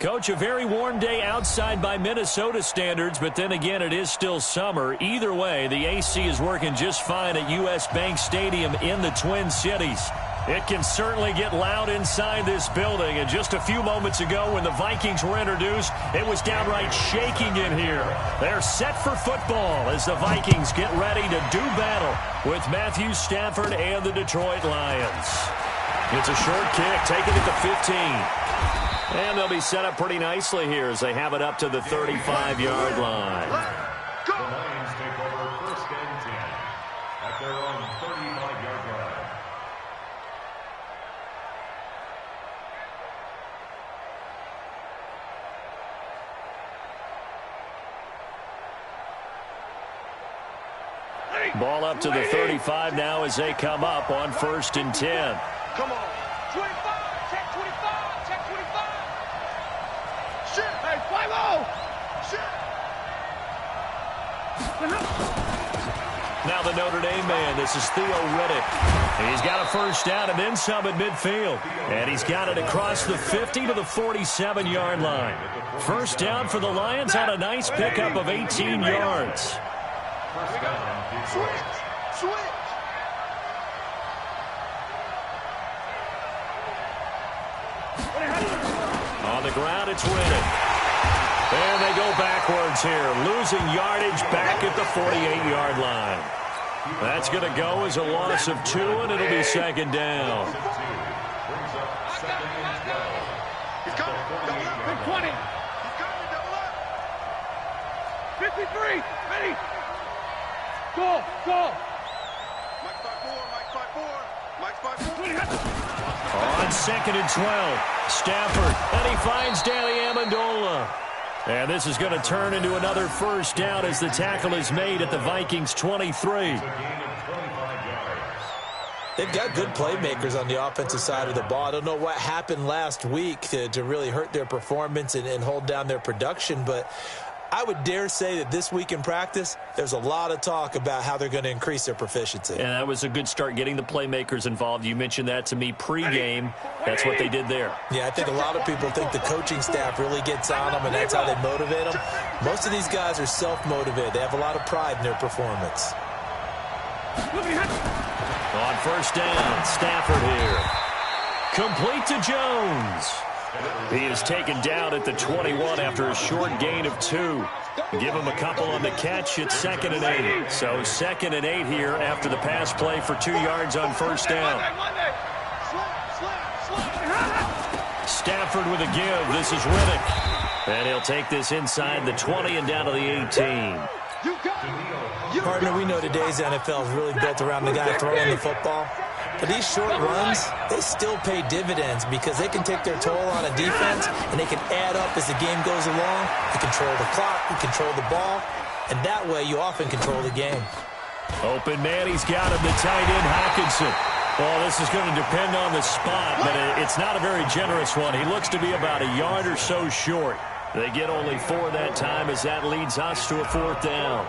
Coach, a very warm day outside by Minnesota standards, but then again, it is still summer. Either way, the AC is working just fine at U.S. Bank Stadium in the Twin Cities. It can certainly get loud inside this building, and just a few moments ago when the Vikings were introduced, it was downright shaking in here. They're set for football as the Vikings get ready to do battle with Matthew Stafford and the Detroit Lions. It's a short kick, taken at the 15. And they'll be set up pretty nicely here as they have it up to the 35-yard line. The Lions take over 1st and 10 at their own 35-yard line. Ball up to the 35 now as they come up on 1st and 10. Come on. 25. Check 25. Check 25. Shit. Hey, 5-0. Shit. Now the Notre Dame man. This is Theo Riddick. He's got a first down and then some at midfield. And he's got it across the 50 to the 47-yard line. First down for the Lions on a nice pickup of 18 yards. First down. Switch. On the ground, it's Riddick. And they go backwards here, losing yardage back at the 48-yard line. That's going to go as a loss of 2, and it'll be 2nd down. Brings up 2nd and 12. He's coming. Double up. Big 20. He's coming. Double up. 53. Ready. Go. Mike 5-4. Mike 5-4. On 2nd and 12, Stafford, and he finds Danny Amendola. And this is going to turn into another first down as the tackle is made at the Vikings 23. They've got good playmakers on the offensive side of the ball. I don't know what happened last week to really hurt their performance and hold down their production, but I would dare say that this week in practice, there's a lot of talk about how they're going to increase their proficiency. And that was a good start, getting the playmakers involved. You mentioned that to me pregame. That's what they did there. Yeah, I think a lot of people think the coaching staff really gets on them, and that's how they motivate them. Most of these guys are self-motivated. They have a lot of pride in their performance. On first down, Stafford here. Complete to Jones. He is taken down at the 21 after a short gain of 2. Give him a couple on the catch. It's 2nd and 8. So 2nd and 8 here after the pass play for 2 yards on first down. Stafford with a give. This is Riddick. And he'll take this inside the 20 and down to the 18. Partner, we know today's NFL is really built around the guy throwing the football. But these short runs, they still pay dividends because they can take their toll on a defense, and they can add up as the game goes along. You control the clock, you control the ball, and that way you often control the game. Open man, he's got him, the tight end, Hockenson. Well, this is going to depend on the spot, but it's not a very generous one. He looks to be about a yard or so short. They get only 4 that time as that leads us to a 4th down.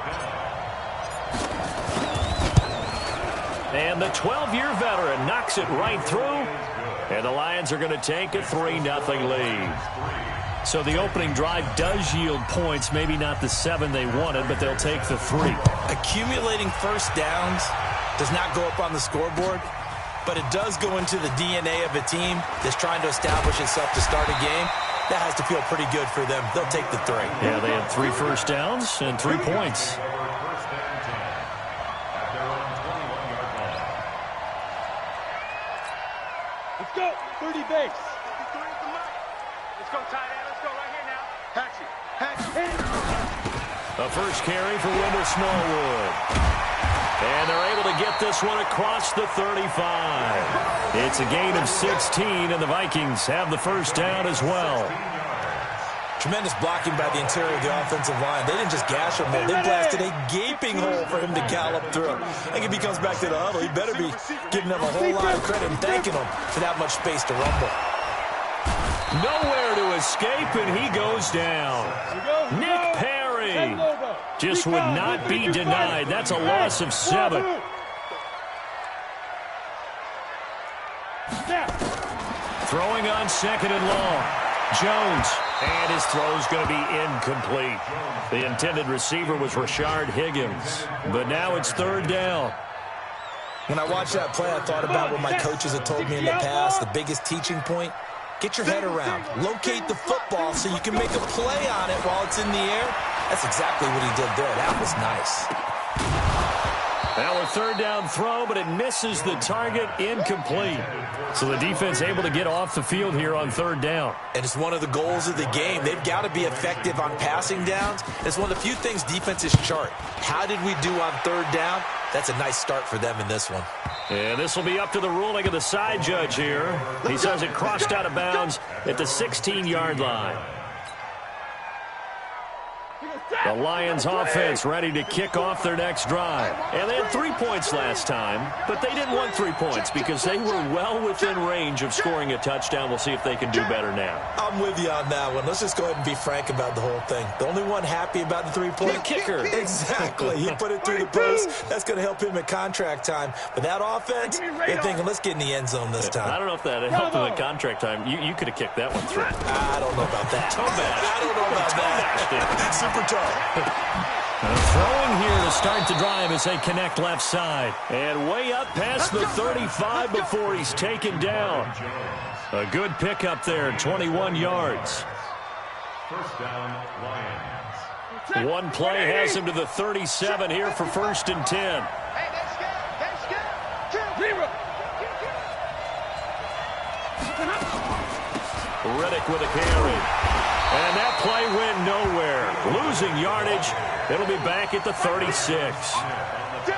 And the 12-year veteran knocks it right through. And the Lions are going to take a 3-0 lead. So the opening drive does yield points. Maybe not the 7 they wanted, but they'll take the 3. Accumulating first downs does not go up on the scoreboard, but it does go into the DNA of a team that's trying to establish itself to start a game. That has to feel pretty good for them. They'll take the 3. Yeah, they had 3 first downs and 3 points. Let's go. 30 base. Let's go, tight end. Let's go right here now. Hatchet. A first carry for Wendell Smallwood. And they're able to get this one across the 35. It's a gain of 16, and the Vikings have the first down as well. Tremendous blocking by the interior of the offensive line. They didn't just gash him there. They blasted a gaping hole for him to gallop through. I think if he comes back to the huddle, he better be giving them a whole lot of credit and thanking them for that much space to rumble. Nowhere to escape, and he goes down. Nick Perry just would not be denied. That's a loss of 7. Throwing on 2nd and long. Jones And his throw's going to be incomplete. The intended receiver was Rashard Higgins. But now it's third down. When I watched that play, I thought about what my coaches had told me in the past. The biggest teaching point, get your head around. Locate the football so you can make a play on it while it's in the air. That's exactly what he did there. That was nice. Now a third down throw, but it misses the target, incomplete. So the defense able to get off the field here on third down. And it's one of the goals of the game. They've got to be effective on passing downs. It's one of the few things defenses chart. How did we do on third down? That's a nice start for them in this one. And this will be up to the ruling of the side judge here. He says it crossed out of bounds at the 16-yard line. The Lions offense ready to kick off their next drive. And they had 3 points last time, but they didn't want 3 points because they were well within range of scoring a touchdown. We'll see if they can do better now. I'm with you on that one. Let's just go ahead and be frank about the whole thing. The only one happy about the 3-point kicker. Exactly. He put it through the post. That's going to help him at contract time. But that offense, they're thinking, let's get in the end zone this time. I don't know if that helped him at contract time. You could have kicked that one through. I don't know about that. I don't know about that. Super tough. Throwing here to start the drive as they connect left side. And way up past the 35 before he's taken down. A good pickup there, 21 yards. First down, Lions. One play has him to the 37 here for 1st and 10. Riddick with a carry. And that play went nowhere. Losing yardage. It'll be back at the 36.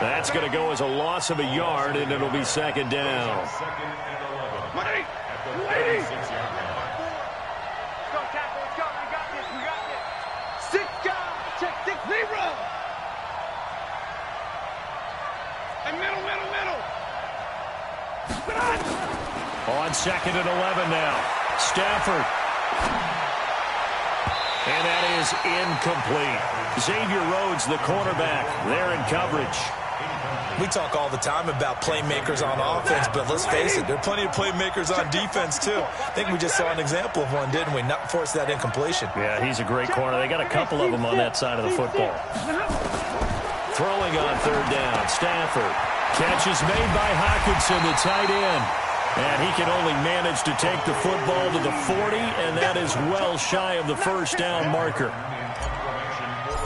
That's going to go as a loss of a yard, and it'll be second down. On 2nd and 11 now. Stafford. And that is incomplete. Xavier Rhodes, the cornerback, there in coverage. We talk all the time about playmakers on offense, but let's face it, there are plenty of playmakers on defense, too. I think we just saw an example of one, didn't we? Not force that incompletion. Yeah, he's a great corner. They got a couple of them on that side of the football. Throwing on third down, Stafford. Catch is made by Hockenson, the tight end. And he can only manage to take the football to the 40, and that is well shy of the first down marker.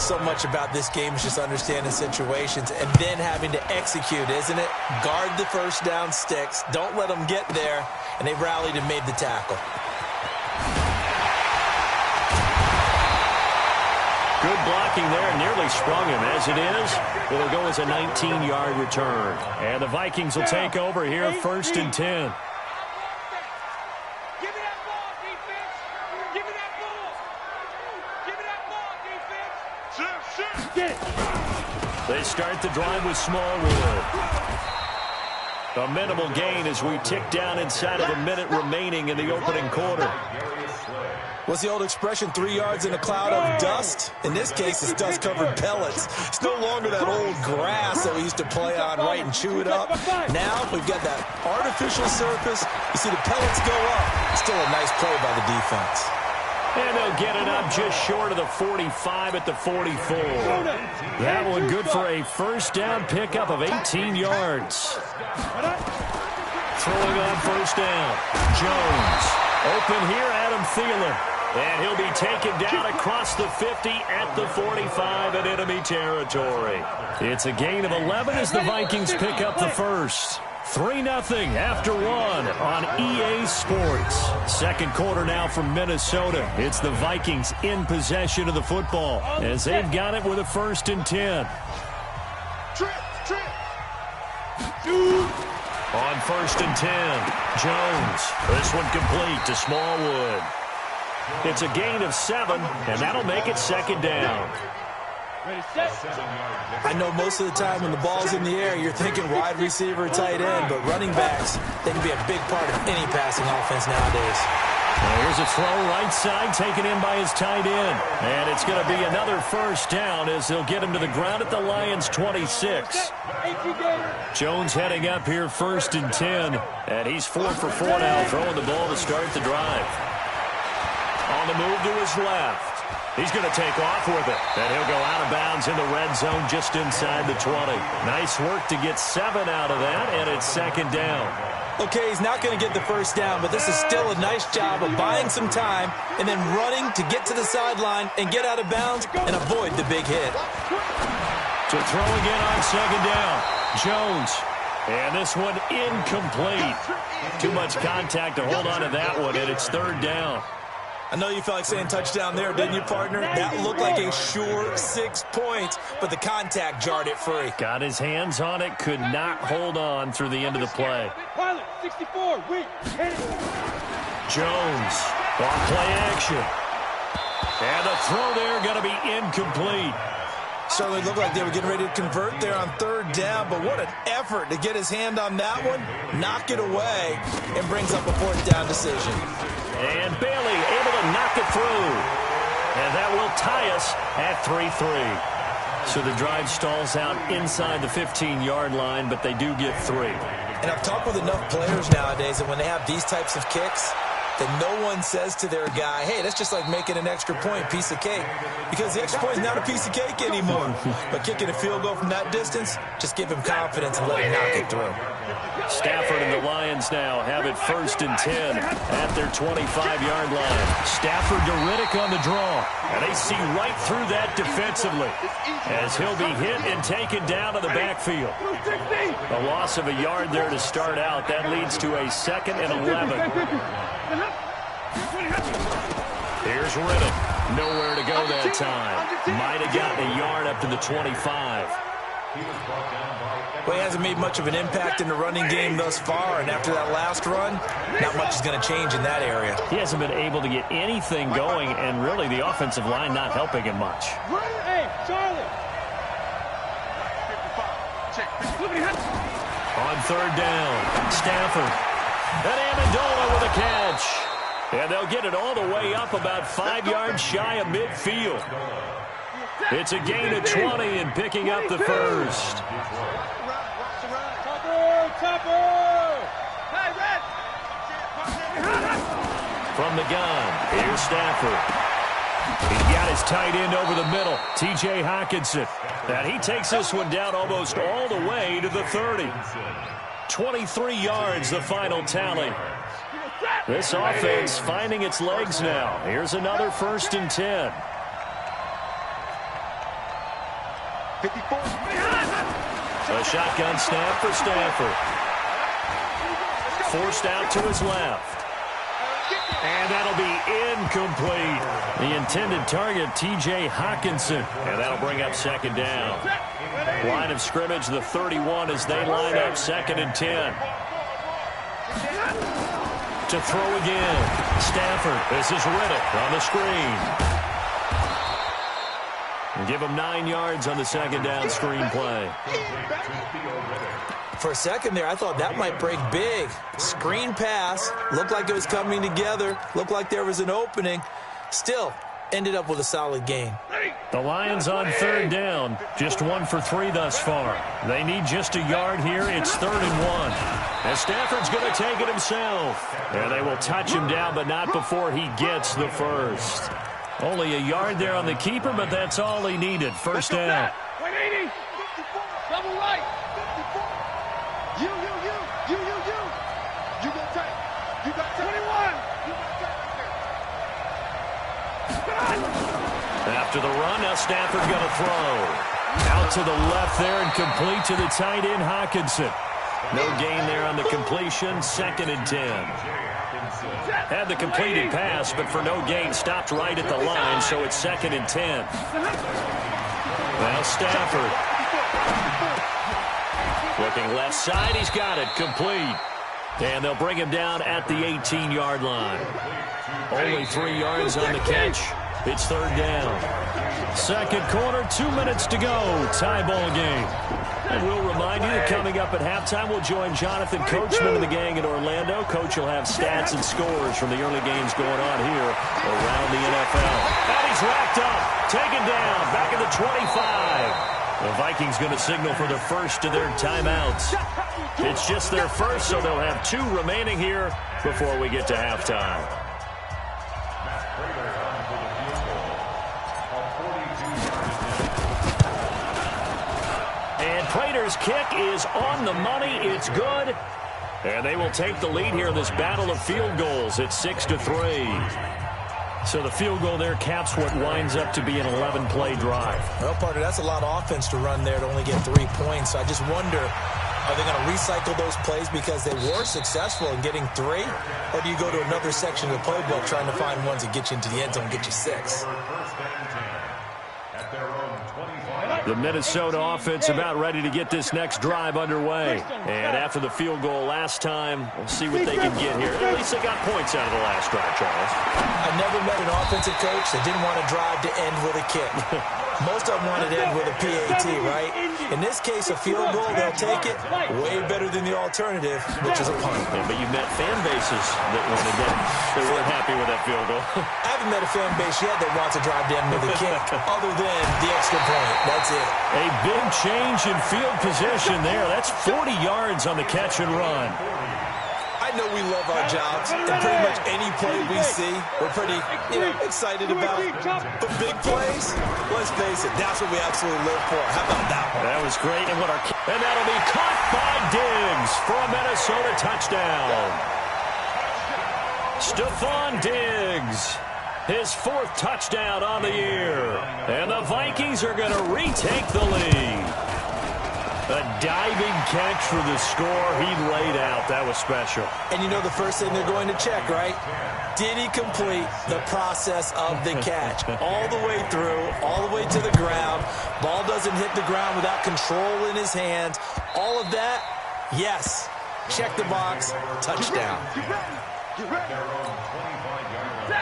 So much about this game is just understanding situations and then having to execute, isn't it? Guard the first down sticks. Don't let them get there. And they rallied and made the tackle. Good blocking there, nearly sprung him. As it is, it'll go as a 19-yard return. And the Vikings will take over here, 1st and 10. Give me that ball, defense. Give me that ball. Give me that ball, defense. Get it. They start the drive with Smallwood. A minimal gain as we tick down inside of a minute remaining in the opening quarter. What's the old expression, 3 yards in a cloud of dust? In this case, it's dust-covered pellets. It's no longer that old grass that we used to play on, right, and chew it up. Now we've got that artificial surface. You see the pellets go up. Still a nice play by the defense. And they'll get it up just short of the 45 at the 44. That one good for a first down pickup of 18 yards. Throwing on first down, Jones. Open here, Adam Thielen. And he'll be taken down across the 50 at the 45 in enemy territory. It's a gain of 11 as the Vikings pick up the first. 3-0 after one on EA Sports. Second quarter now from Minnesota. It's the Vikings in possession of the football as they've got it with a 1st and 10. On 1st and 10, Jones. This one complete to Smallwood. It's a gain of 7, and that'll make it second down. I know most of the time when the ball's in the air, you're thinking wide receiver, tight end, but running backs, they can be a big part of any passing offense nowadays. Well, here's a throw right side taken in by his tight end. And it's going to be another first down as they'll get him to the ground at the Lions' 26. Jones heading up here 1st and 10. And he's 4 for 4 now, throwing the ball to start the drive. On On the move to his left. He's going to take off with it. And he'll go out of bounds in the red zone just inside the 20. Nice work to get 7 out of that, and it's second down. Okay, he's not going to get the first down, but this is still a nice job of buying some time and then running to get to the sideline and get out of bounds and avoid the big hit. To throw again on second down. Jones. And this one incomplete. Too much contact to hold on to that one, and it's third down. I know you felt like saying touchdown there, didn't you, partner? That looked like a sure 6 points, but the contact jarred it free. Got his hands on it, could not hold on through the end of the play. 64, Jones, on play action. And the throw there going to be incomplete. Certainly looked like they were getting ready to convert there on third down, but what an effort to get his hand on that one, knock it away, and brings up a fourth down decision. And Bailey able to knock it through. And that will tie us at 3-3. So the drive stalls out inside the 15-yard line, but they do get 3. And I've talked with enough players nowadays that when they have these types of kicks, that no one says to their guy, hey, that's just like making an extra point, piece of cake. Because the extra point is not a piece of cake anymore. But kicking a field goal from that distance, just give him confidence and let him knock it through. Stafford and the Lions now have it 1st and 10 at their 25-yard line. Stafford to Riddick on the draw. And they see right through that defensively as he'll be hit and taken down to the backfield. A loss of a yard there to start out. That leads to a 2nd and 11. Here's Riddick. Nowhere to go that time. Might have gotten a yard up to the 25. Well, he hasn't made much of an impact in the running game thus far, and after that last run, not much is going to change in that area. He hasn't been able to get anything going, and really the offensive line not helping him much. Hey, Charlie. On third down, Stafford. And Amendola with a catch. And they'll get it all the way up about 5 yards shy of midfield. It's a gain of 20 and picking up the first. From the gun, here's Stafford. He's got his tight end over the middle, T.J. Hockenson. And he takes this one down almost all the way to the 30. 23 yards, the final tally. This offense finding its legs now. Here's another 1st and 10. 54. A shotgun snap for Stafford. Forced out to his left. And that'll be incomplete. The intended target, T.J. Hockenson. And that'll bring up 2nd down. Line of scrimmage, the 31 as they line up 2nd and 10. To throw again. Stafford. This is Riddick on the screen. And give him 9 yards on the 2nd down screen play. For a second there, I thought that might break big. Screen pass. Looked like it was coming together. Looked like there was an opening. Still, ended up with a solid gain. The Lions on 3rd down. Just 1 for 3 thus far. They need just a yard here. It's 3rd and 1. And Stafford's going to take it himself. And they will touch him down, but not before he gets the first. Only a yard there on the keeper, but that's all he needed. 1st down. 180. Double right. You got tight. You got 21. After the run, now Stafford going to throw. Out to the left there and complete to the tight end, Hockenson. No gain there on the completion, 2nd and 10. Had the completed pass, but for no gain, stopped right at the line, so it's 2nd and 10. Now Stafford. Looking left side, he's got it, complete. And they'll bring him down at the 18-yard line. Only 3 yards on the catch. It's 3rd down. 2nd quarter, 2 minutes to go. Tie ball game. And we'll remind you that coming up at halftime, we'll join Jonathan Coachman and the gang in Orlando. Coach will have stats and scores from the early games going on here around the NFL. And he's racked up, taken down, back at the 25. The Vikings going to signal for the first of their timeouts. It's just their first, so they'll have 2 remaining here before we get to halftime. Raiders' kick is on the money. It's good. And they will take the lead here in this battle of field goals at 6-3. So the field goal there caps what winds up to be an 11-play drive. Well, partner, that's a lot of offense to run there to only get 3 points. So I just wonder, are they going to recycle those plays because they were successful in getting 3? Or do you go to another section of the playbook trying to find ones that get you into the end zone and get you 6? The Minnesota offense about ready to get this next drive underway. And after the field goal last time, we'll see what they can get here. At least they got points out of the last drive, Charles. I never met an offensive coach that didn't want to drive to end with a kick. Most of them wanted to end with a PAT, right? In this case, a field goal, they'll take it. Way better than the alternative, which is a punt. Yeah, but you've met fan bases that wanted that. They weren't happy with that field goal. I haven't met a fan base yet that wants to drive to end with a kick, other than the extra point. That's it. A big change in field position there. That's 40 yards on the catch and run. I know we love our jobs, and pretty much any play we see, we're pretty, excited about. But big plays, let's face it, that's what we absolutely live for. How about that one? That was great, and that'll be caught by Diggs for a Minnesota touchdown. Stephon Diggs, his 4th touchdown on the year, and the Vikings are going to retake the lead. A diving catch for the score he laid out. That was special. And you know the first thing they're going to check, right? Did he complete the process of the catch? All the way through, all the way to the ground. Ball doesn't hit the ground without control in his hands. All of that, yes. Check the box, touchdown.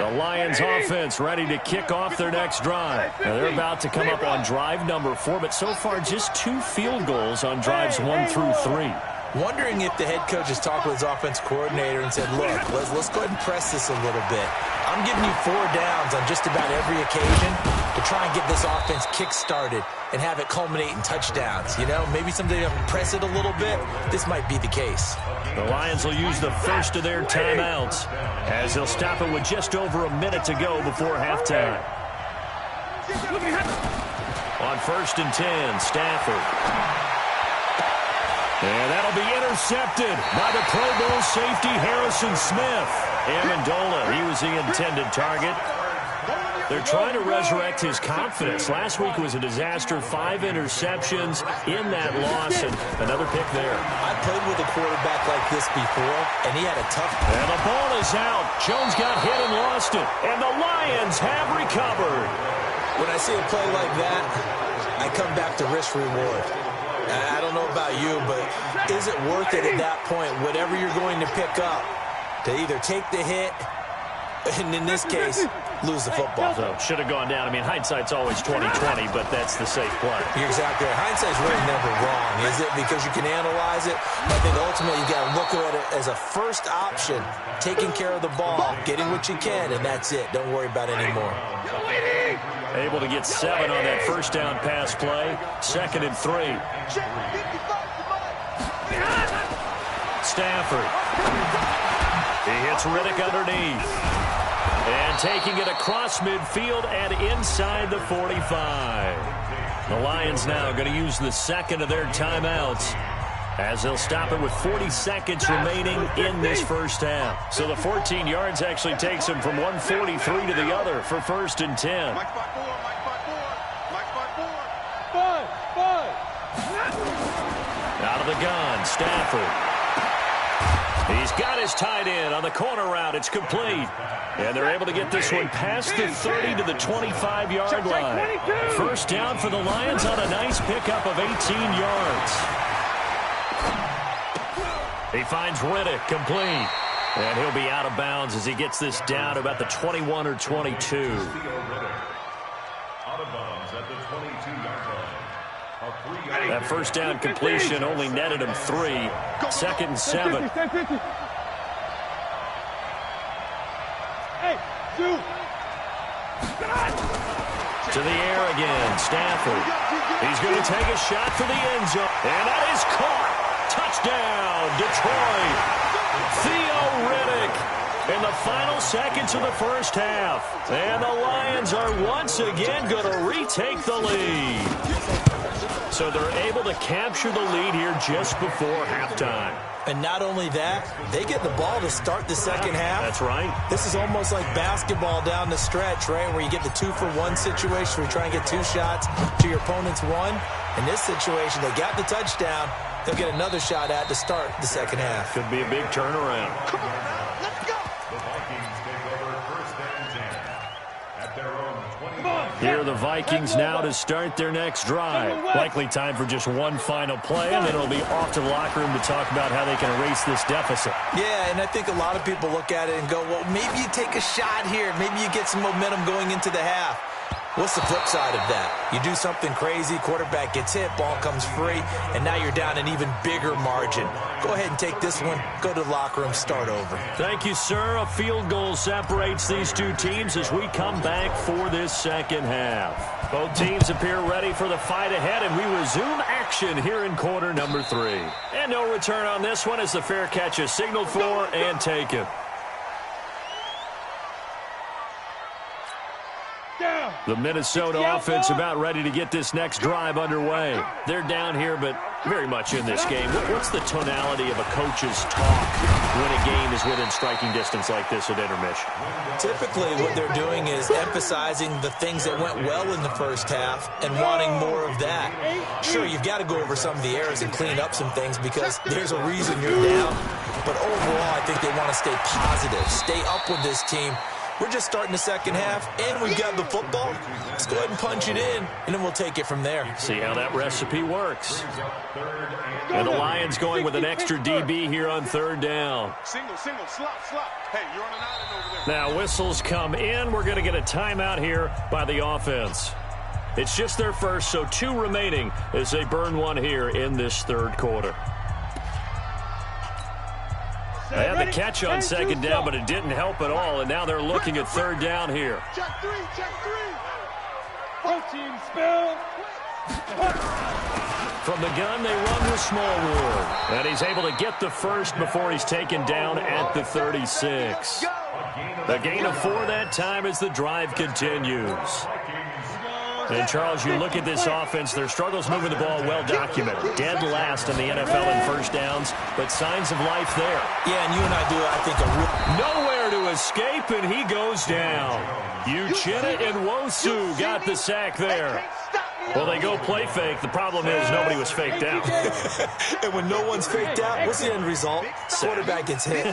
The Lions offense ready to kick off their next drive. Now they're about to come up on drive number 4, but so far just 2 field goals on drives 1 through 3. Wondering if the head coach has talked with his offense coordinator and said, look, let's go ahead and press this a little bit. I'm giving you 4 downs on just about every occasion to try and get this offense kick-started and have it culminate in touchdowns. Maybe someday they'll press it a little bit. This might be the case. The Lions will use the first of their timeouts as they'll stop it with just over a minute to go before halftime. On 1st and 10, Stafford. And that'll be intercepted by the Pro Bowl safety Harrison Smith. Amendola, he was the intended target. They're trying to resurrect his confidence. Last week was a disaster. 5 interceptions in that loss, and another pick there. I played with a quarterback like this before, and he had a tough... And the ball is out. Jones got hit and lost it. And the Lions have recovered. When I see a play like that, I come back to risk-reward. I don't know about you, but is it worth it at that point, whatever you're going to pick up, to either take the hit, and in this case, lose the football? So should have gone down. I mean, hindsight's always 20/20, but that's the safe play. You're exactly right. Hindsight's really never wrong, is it? Because you can analyze it. I think ultimately you got to look at it as a first option, taking care of the ball, getting what you can, and that's it. Don't worry about it anymore. Able to get 7 on that first down pass play. 2nd and 3. Stafford. He hits Riddick underneath. And taking it across midfield and inside the 45. The Lions now going to use the 2nd of their timeouts as they'll stop it with 40 seconds remaining in this first half. So the 14 yards actually takes him from 143 to the other for 1st and 10. Out of the gun, Stafford. He's got his tight end on the corner route. It's complete. And they're able to get this one past the 30 to the 25-yard line. First down for the Lions on a nice pickup of 18 yards. He finds Riddick complete. And he'll be out of bounds as he gets this down to about the 21 or 22. Out of bounds at the 22-yard line. That first down completion only netted him 3. 2nd and 7. To the air again, Stafford. He's going to take a shot for the end zone. And that is caught. Touchdown, Detroit. Theo Riddick in the final seconds of the first half. And the Lions are once again going to retake the lead. So they're able to capture the lead here just before halftime. And not only that, they get the ball to start the second half. That's right. This is almost like basketball down the stretch, right, where you get the 2-for-1 situation where you try and get 2 shots to your opponent's 1. In this situation, they got the touchdown. They'll get another shot at to start the second half. Could be a big turnaround. Come on now, let's go. The Vikings take over first and 10 at their own 20. Here are the Vikings now to start their next drive. Likely time for just one final play, and then it'll be off to the locker room to talk about how they can erase this deficit. Yeah, and I think a lot of people look at it and go, well, maybe you take a shot here. Maybe you get some momentum going into the half. What's the flip side of that? You do something crazy, quarterback gets hit, ball comes free, and now you're down an even bigger margin. Go ahead and take this one, go to the locker room, start over. Thank you, sir. A field goal separates these two teams as we come back for this second half. Both teams appear ready for the fight ahead, and we resume action here in quarter number 3. And no return on this one as the fair catch is signaled for and taken. The Minnesota offense about ready to get this next drive underway. They're down here, but very much in this game. What's the tonality of a coach's talk when a game is within striking distance like this at intermission? Typically, what they're doing is emphasizing the things that went well in the first half and wanting more of that. Sure, you've got to go over some of the errors and clean up some things because there's a reason you're down. But overall, I think they want to stay positive, stay up with this team. We're just starting the second half, and we've got the football. Let's go ahead and punch it in, and then we'll take it from there. See how that recipe works. And the Lions going with an extra DB here on third down. Single, slot. Hey, you're on an island over there. Now whistles come in. We're going to get a timeout here by the offense. It's just their first, so 2 remaining as they burn one here in this third quarter. They had the catch on second down, but it didn't help at all, and now they're looking at third down here. Check 3. Protein spill. From the gun, they run with Smallwood, and he's able to get the first before he's taken down at the 36. The gain of 4 that time as the drive continues. And, Charles, you look at this offense, their struggles moving the ball well documented. Dead last in the NFL in first downs, but signs of life there. Yeah, and you and I do, I think, nowhere to escape, and he goes down. Uchenna and Wosu got the sack there. Well, they go play fake. The problem is nobody was faked out. And when no one's faked out, what's the end result? Quarterback gets hit.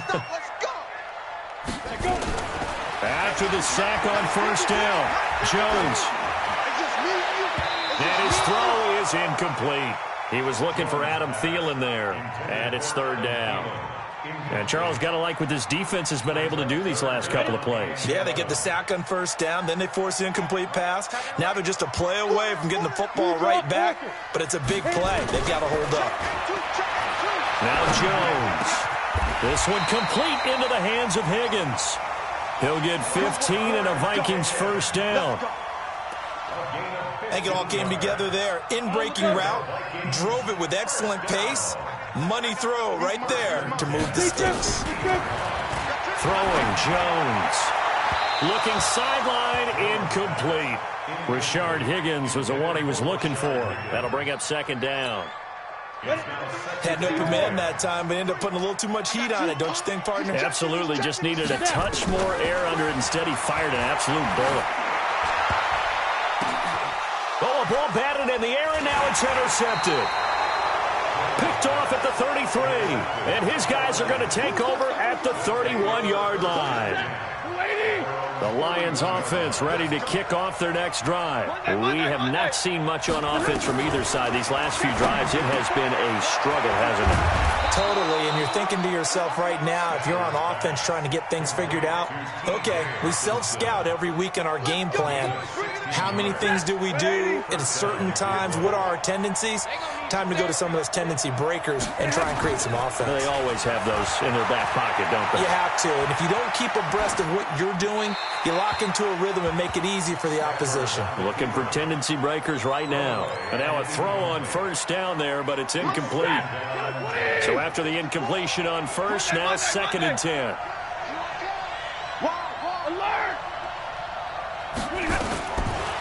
After the sack on first down, Jones. And his throw is incomplete. He was looking for Adam Thielen there. And it's third down. And Charles, got to like what this defense has been able to do these last couple of plays. Yeah, they get the sack on first down, then they force the incomplete pass. Now they're just a play away from getting the football right back, but it's a big play. They've got to hold up. Now Jones. This one complete into the hands of Higgins. He'll get 15 and a Vikings first down. I think it all came together there. In-breaking route, drove it with excellent pace. Money throw right there to move the sticks. Throwing Jones. Looking sideline, incomplete. Rashard Higgins was the one he was looking for. That'll bring up second down. Had no command that time, but ended up putting a little too much heat on it, don't you think, partner? Absolutely. Just needed a touch more air under it. Instead, he fired an absolute bullet. Oh, a ball batted in the air, and now it's intercepted. Picked off at the 33, and his guys are going to take over at the 31-yard line. The Lions offense ready to kick off their next drive. We have not seen much on offense from either side. These last few drives, it has been a struggle, hasn't it? Totally, and you're thinking to yourself right now, if you're on offense trying to get things figured out, okay, we self-scout every week in our game plan. How many things do we do at certain times? What are our tendencies? Time to go to some of those tendency breakers and try and create some offense. They always have those in their back pocket, don't they? You have to, and if you don't keep abreast of what you're doing, you lock into a rhythm and make it easy for the opposition. Looking for tendency breakers right now. And now a throw on first down there, but it's incomplete. So after the incompletion on first, now second and 10.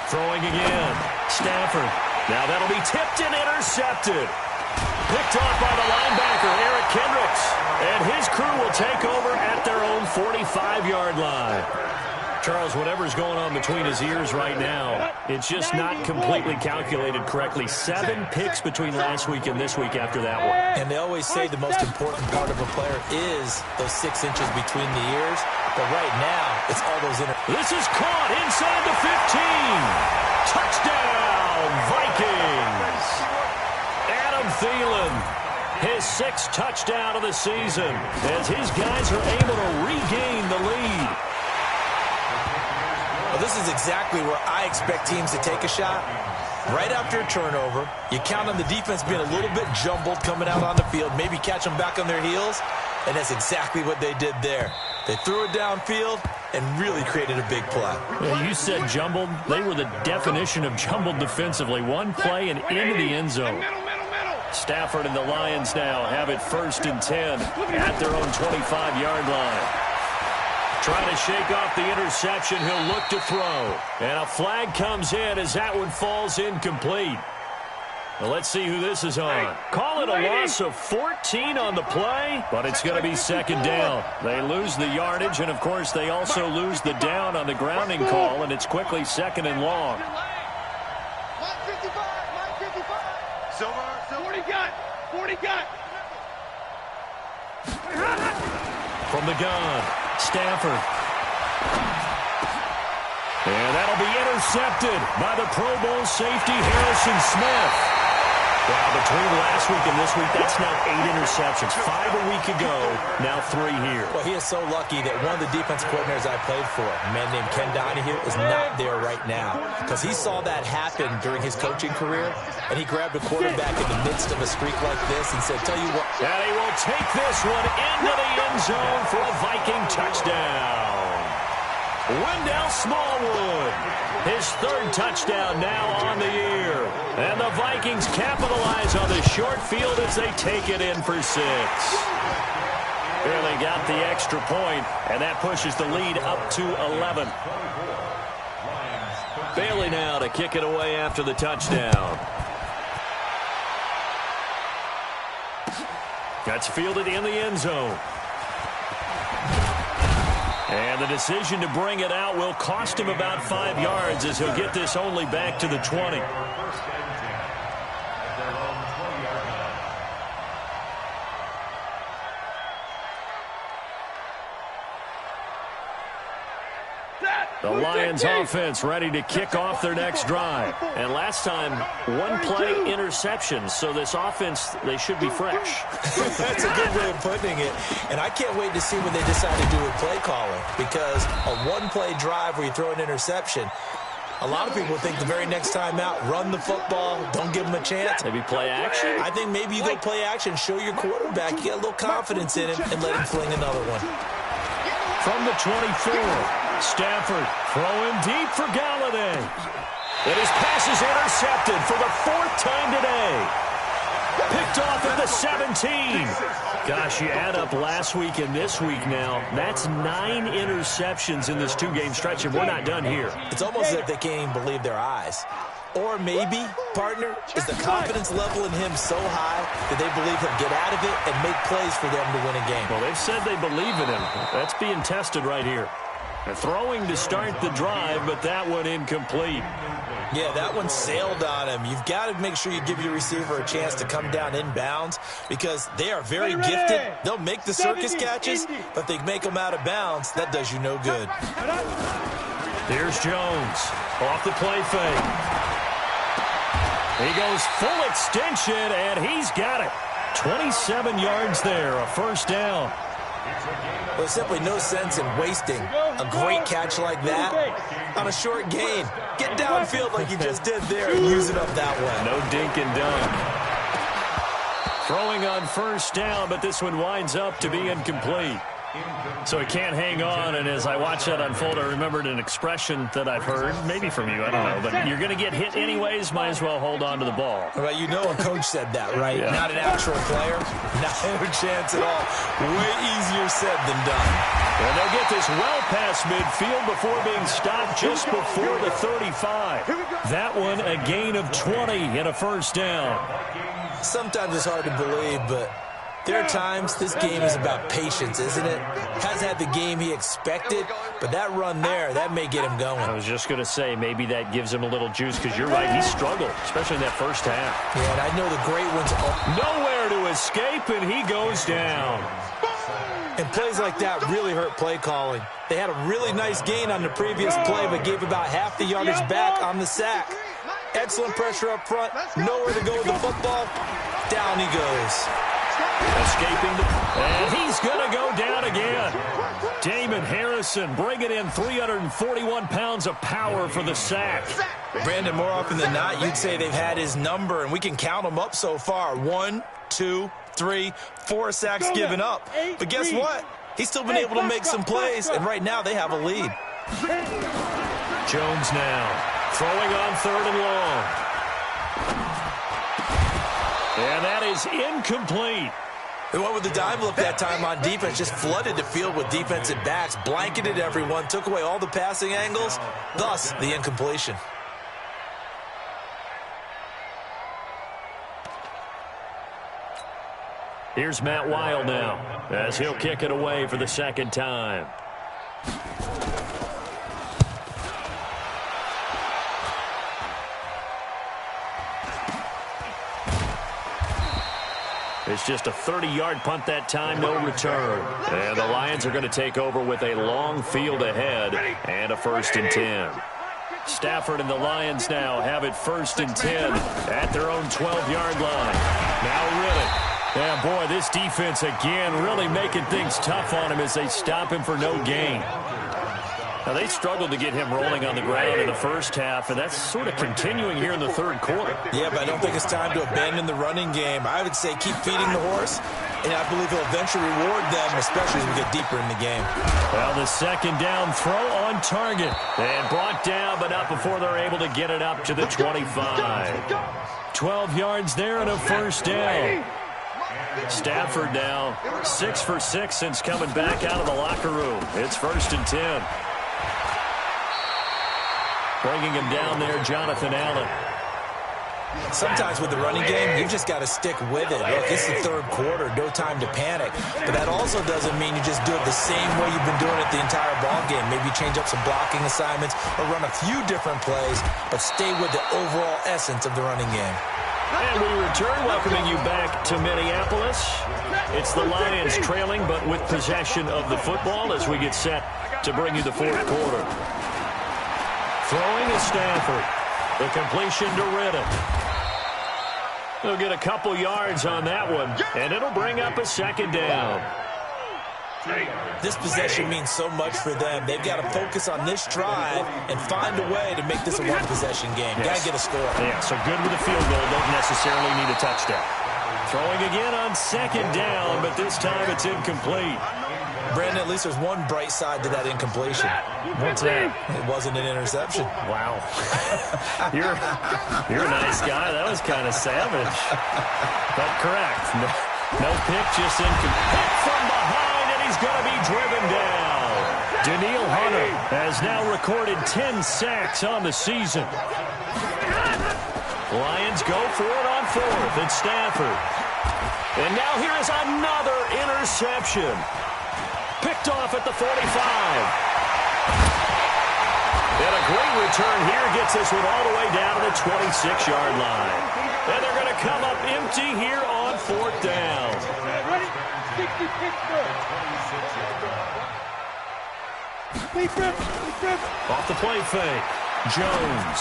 Throwing again. Stafford Now that'll be tipped and intercepted. Picked off by the linebacker, Eric Kendricks. And his crew will take over at their own 45-yard line. Charles, whatever's going on between his ears right now, it's just not completely calculated correctly. 7 picks between last week and this week after that one. And they always say the most important part of a player is those 6 inches between the ears. But right now, it's all those This is caught inside the 15. Touchdown, Vikings. Adam Thielen, his 6th touchdown of the season, as his guys are able to regain the lead. Well, this is exactly where I expect teams to take a shot. Right after a turnover, you count on the defense being a little bit jumbled coming out on the field, maybe catch them back on their heels, and that's exactly what they did there. They threw it downfield and really created a big play. Yeah, you said jumbled. They were the definition of jumbled defensively. One play and into the end zone. Stafford and the Lions now have it 1st and 10 at their own 25-yard line. Trying to shake off the interception, he'll look to throw. And a flag comes in as that one falls incomplete. Well, let's see who this is on. Call it a loss of 14 on the play, but it's going to be 2nd down. They lose the yardage, and, of course, they also lose the down on the grounding call, and it's quickly 2nd and long. 40 gun. From the gun, Stafford. And that'll be intercepted by the Pro Bowl safety Harrison Smith. Wow, between last week and this week, that's now 8 interceptions. 5 a week ago, now 3 here. Well, he is so lucky that one of the defense coordinators I played for, a man named Ken Donahue, is not there right now. Because he saw that happen during his coaching career, and he grabbed a quarterback in the midst of a streak like this and said, tell you what. And he will take this one into the end zone for a Viking touchdown. Wendell Smallwood, his 3rd touchdown now on the year. And the Vikings capitalize on the short field as they take it in for 6. Barely got the extra point, and that pushes the lead up to 11. Bailey now to kick it away after the touchdown. That's fielded in the end zone. And the decision to bring it out will cost him about 5 yards as he'll get this only back to the 20. The Lions offense ready to kick off their next drive. And last time, 1 play interception. So this offense, they should be fresh. That's a good way of putting it. And I can't wait to see when they decide to do with play calling. Because a 1-play drive where you throw an interception, a lot of people think the very next time out, run the football, don't give them a chance. Maybe play action? I think maybe you go play action, show your quarterback, you get a little confidence in him, and let him fling another one. From the 24. Stafford throwing deep for Galladay. And his pass is intercepted for the 4th time today. Picked off at the 17. Gosh, you add up last week and this week now. That's 9 interceptions in this 2-game stretch, and we're not done here. It's almost as if they can't even believe their eyes. Or maybe, partner, is the confidence level in him so high that they believe he'll get out of it and make plays for them to win a game. Well, they've said they believe in him. That's being tested right here. They're throwing to start the drive, but that one incomplete. Yeah, that one sailed on him. You've got to make sure you give your receiver a chance to come down inbounds because they are very gifted. They'll make the circus catches, but if they make them out of bounds, that does you no good. Here's Jones off the play fake. He goes full extension, and he's got it. 27 yards there, a 1st down. Well, there's simply no sense in wasting a great catch like that on a short gain. Get downfield like you just did there and use it up that way. No dink and dunk. Throwing on 1st down, but this one winds up to be incomplete. So he can't hang on, and as I watch that unfold, I remembered an expression that I've heard, maybe from you, I don't know, but you're going to get hit anyways, might as well hold on to the ball. Well, you know a coach said that, right? Yeah. Not an actual player. Not a chance at all. Way easier said than done. And they'll get this well past midfield before being stopped just before the 35. That one a gain of 20 and a first down. Sometimes it's hard to believe, but there are times this game is about patience, isn't it? Hasn't had the game he expected, but that run there, that may get him going. I was just going to say, maybe that gives him a little juice, because you're right, he struggled, especially in that first half. Yeah, and I know the great ones nowhere to escape, and he goes down. And plays like that really hurt play calling. They had a really nice gain on the previous play, but gave about half the yardage back on the sack. Excellent pressure up front, nowhere to go with the football. Down he goes. Escaping, and he's going to go down again. Damon Harrison bringing in 341 pounds of power for the sack. Brandon, more often than not, you'd say they've had his number, and we can count them up so far. 1, 2, 3, 4 sacks given up. But guess what? He's still been able to make some plays, and right now they have a lead. Jones now throwing on 3rd and long. And that is incomplete. They went with the dime look that time on defense, just flooded the field with defensive backs, blanketed everyone, took away all the passing angles, thus the incompletion. Here's Matt Weil now, as he'll kick it away for the second time. It's just a 30-yard punt that time, no return. And the Lions are going to take over with a long field ahead and a 1st and 10. Stafford and the Lions now have it 1st and 10 at their own 12-yard line. Now Riddick. Yeah, boy, this defense again really making things tough on him as they stop him for no gain. Now, they struggled to get him rolling on the ground in the first half, and that's sort of continuing here in the 3rd quarter. Yeah, but I don't think it's time to abandon the running game. I would say keep feeding the horse, and I believe he'll eventually reward them, especially as we get deeper in the game. Well, the 2nd down throw on target, and brought down, but not before they're able to get it up to the 25. 12 yards there and a 1st down. Stafford now 6 for 6 since coming back out of the locker room. It's 1st and 10. Bringing him down there, Jonathan Allen. Sometimes with the running game, you just got to stick with it. Look, it's the 3rd quarter, no time to panic. But that also doesn't mean you just do it the same way you've been doing it the entire ball game. Maybe change up some blocking assignments or run a few different plays, but stay with the overall essence of the running game. And we return, welcoming you back to Minneapolis. It's the Lions trailing, but with possession of the football as we get set to bring you the 4th quarter. Throwing is Stafford. The completion to Riddick. They'll get a couple yards on that one, and it'll bring up a 2nd down. This possession means so much for them. They've got to focus on this drive and find a way to make this a one-possession game. Yes. Got to get a score. Yeah, so good with a field goal. Don't necessarily need a touchdown. Throwing again on 2nd down, but this time it's incomplete. Brandon, at least there's one bright side to that incompletion. What's that? It wasn't an interception. Wow. You're a nice guy. That was kind of savage. But correct. No pick, just incomplete from behind, and he's going to be driven down. Daniil Hunter has now recorded 10 sacks on the season. Lions go for it on 4th. It's Stafford. And now here is another interception. Picked off at the 45. And a great return here gets this one all the way down to the 26-yard line. And they're going to come up empty here on 4th down. Off the play fake. Jones.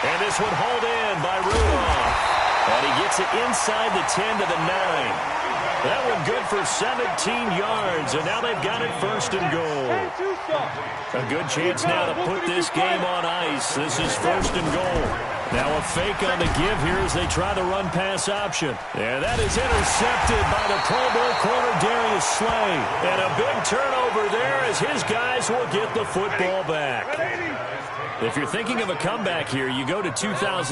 And this one hauled in by Rudolph. And he gets it inside the 10 to the 9. That one good for 17 yards, and now they've got it 1st and goal. A good chance now to put this game on ice. This is 1st and goal Now a fake on the give here as they try the run-pass option. And that is intercepted by the Pro Bowl corner, Darius Slay. And a big turnover there as his guys will get the football back. If you're thinking of a comeback here, you go to 2016.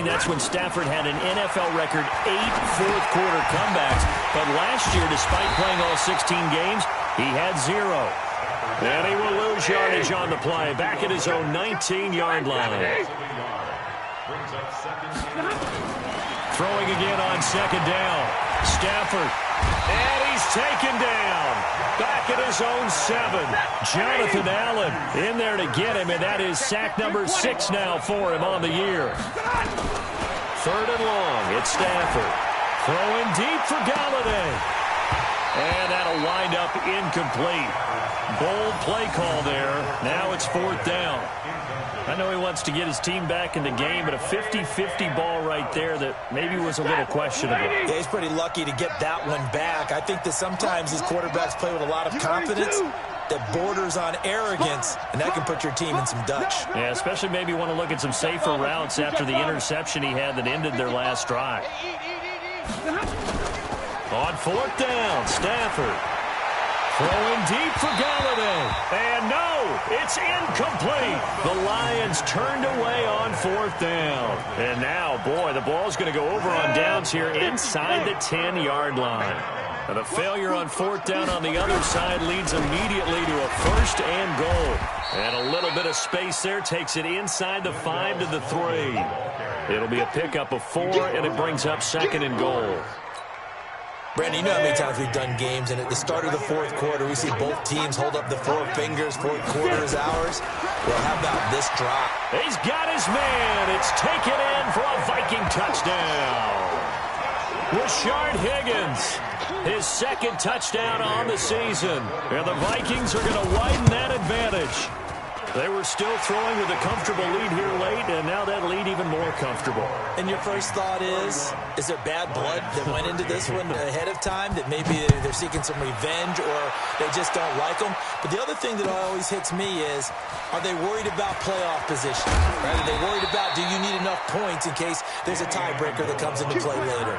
That's when Stafford had an NFL record 8 fourth-quarter comebacks. But last year, despite playing all 16 games, he had 0. And he will lose yardage on the play, back at his own 19-yard line. Throwing again on second down. Stafford. And he's taken down. Back at his own 7. Jonathan Allen in there to get him, and that is sack number 6 now for him on the year. 3rd and long. It's Stafford. Throwing deep for Galladay. And that'll wind up incomplete. Bold play call there. Now it's 4th down. I know he wants to get his team back in the game, but a 50-50 ball right there that maybe was a little questionable. Yeah, he's pretty lucky to get that one back. I think that sometimes these quarterbacks play with a lot of confidence that borders on arrogance, and that can put your team in some Dutch. Yeah, especially maybe want to look at some safer routes after the interception he had that ended their last drive. On 4th down, Stafford. Throwing deep for Galladay. And no, it's incomplete. The Lions turned away on 4th down. And now, boy, the ball's going to go over on downs here inside the 10-yard line. And the failure on 4th down on the other side leads immediately to a 1st and goal. And a little bit of space there takes it inside the 5 to the 3. It'll be a pickup of 4, and it brings up 2nd and goal. Brandon, you know how many times we've done games, and at the start of the 4th quarter, we see both teams hold up the 4 fingers, 4th quarter is ours. Well, how about this drop? He's got his man. It's taken in for a Viking touchdown. Rashard Higgins, his 2nd touchdown on the season. And the Vikings are going to widen that advantage. They were still throwing with a comfortable lead here late, and now that lead even more comfortable. And your first thought is there bad blood that went into this one ahead of time, that maybe they're seeking some revenge or they just don't like them? But the other thing that always hits me is, are they worried about playoff position? Right? Are they worried about, do you need enough points in case there's a tiebreaker that comes into play later?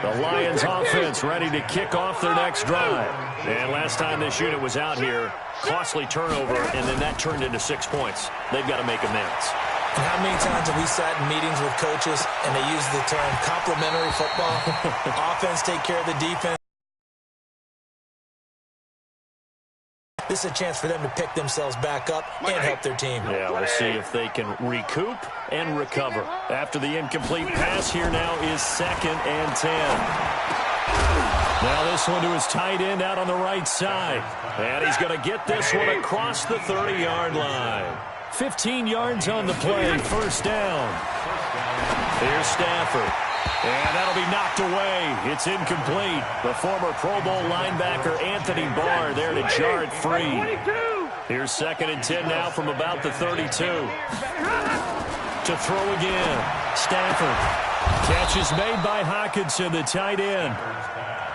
The Lions offense ready to kick off their next drive. And last time this unit was out here, costly turnover, and then that turned into 6 points. They've got to make amends. And how many times have we sat in meetings with coaches and they use the term complementary football? Offense take care of the defense. This is a chance for them to pick themselves back up and help their team. Yeah, we'll see if they can recoup and recover. After the incomplete pass, here now is 2nd and 10. Now this one to his tight end out on the right side. And he's going to get this one across the 30-yard line. 15 yards on the play, 1st down. Here's Stafford. And that'll be knocked away. It's incomplete. The former Pro Bowl linebacker Anthony Barr there to jar it free. Here's 2nd and 10 now from about the 32. To throw again. Stafford. Catch is made by Hockenson, the tight end.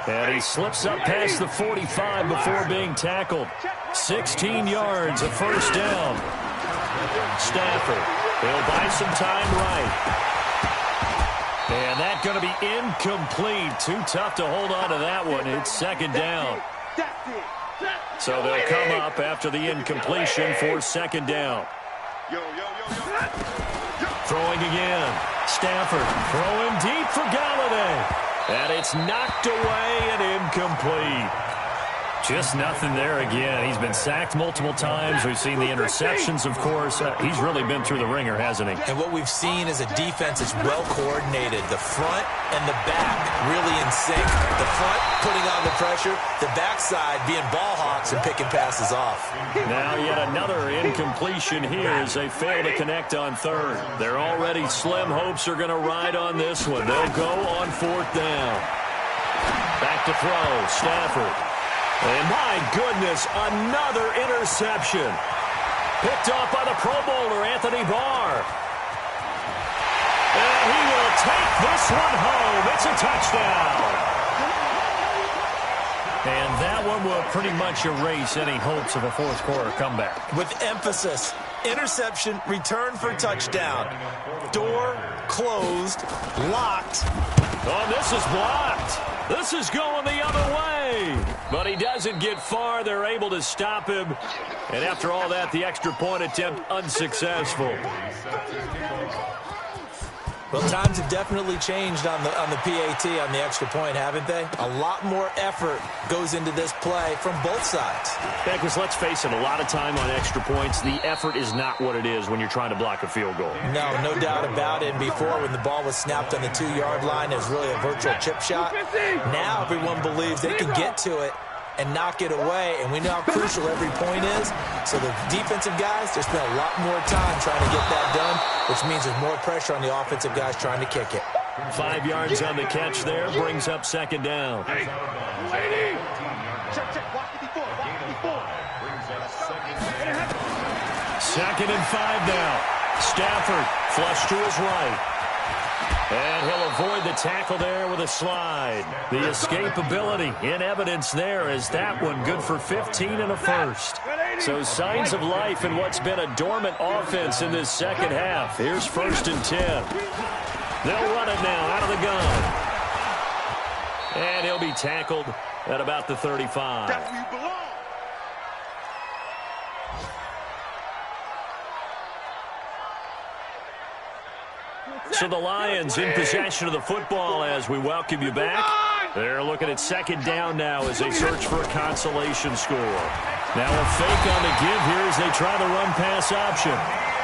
And he slips up past the 45 before being tackled. 16 yards, a 1st down. Stafford. He'll buy some time right. And that's going to be incomplete. Too tough to hold on to that one. It's 2nd down. So they'll come up after the incompletion for 2nd down. Throwing again. Stafford throwing deep for Galladay. And it's knocked away and incomplete. Just nothing there again. He's been sacked multiple times. We've seen the interceptions, of course. He's really been through the ringer, hasn't he? And what we've seen is a defense that's well coordinated. The front and the back really in sync. The front putting on the pressure. The backside being ball hawks and picking passes off. Now yet another incompletion here as they fail to connect on 3rd. Their already slim hopes are going to ride on this one. They'll go on 4th down. Back to throw. Stafford. And my goodness, another interception. Picked off by the Pro Bowler, Anthony Barr. And he will take this one home. It's a touchdown. And that one will pretty much erase any hopes of a 4th quarter comeback. With emphasis, interception, return for touchdown. Door closed, locked. Oh, this is blocked. This is going the other way. But he doesn't get far. They're able to stop him. And after all that, the extra point attempt unsuccessful. Well, times have definitely changed on the PAT, on the extra point, haven't they? A lot more effort goes into this play from both sides. Yeah, because let's face it, a lot of time on extra points, the effort is not what it is when you're trying to block a field goal. No doubt about it. And before, when the ball was snapped on the 2-yard line, it was really a virtual chip shot. Now everyone believes they can get to it and knock it away, and we know how crucial every point is. So the defensive guys, they spend a lot more time trying to get that done, which means there's more pressure on the offensive guys trying to kick it. 5 yards on the catch there, brings up second down. Check, watch the before. Second and 5 now. Stafford flush to his right. And he'll avoid the tackle there with a slide. The escapability in evidence there as that one good for 15 and a first. So signs of life in what's been a dormant offense in this second half. Here's 1st and 10. They'll run it now out of the gun. And he'll be tackled at about the 35. That's where you belong. So the Lions in possession of the football as we welcome you back. They're looking at second down now as they search for a consolation score. Now a fake on the give here as they try the run-pass option.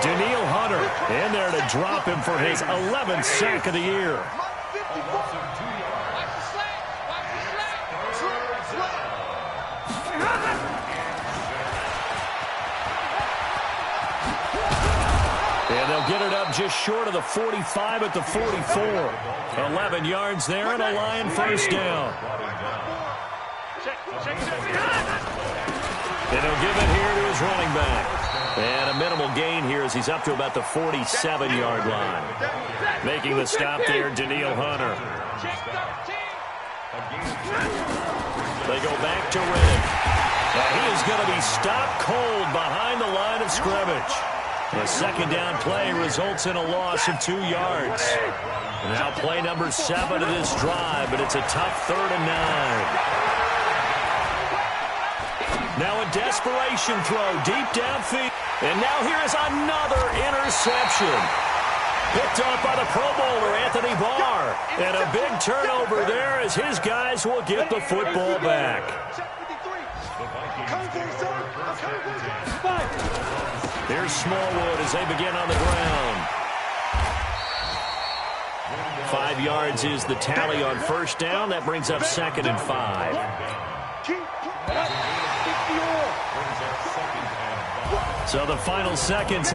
Daniil Hunter in there to drop him for his 11th sack of the year. And they'll get it up just short of the 45 at the 44. 11 yards there and a Lion first down. And he'll give it here to his running back. And a minimal gain here as he's up to about the 47-yard line. Making the stop there, Daniil Hunter. They go back to Reddick. And he is going to be stopped cold behind the line of scrimmage. The second down play results in a loss of 2 yards. Now play number 7 of this drive, but it's a tough 3rd and 9. Now a desperation throw deep downfield. And now here is another interception. Picked up by the Pro Bowler, Anthony Barr. And a big turnover there as his guys will get the football back. Here's Smallwood as they begin on the ground. 5 yards is the tally on first down. That brings up 2nd and 5. So the final seconds.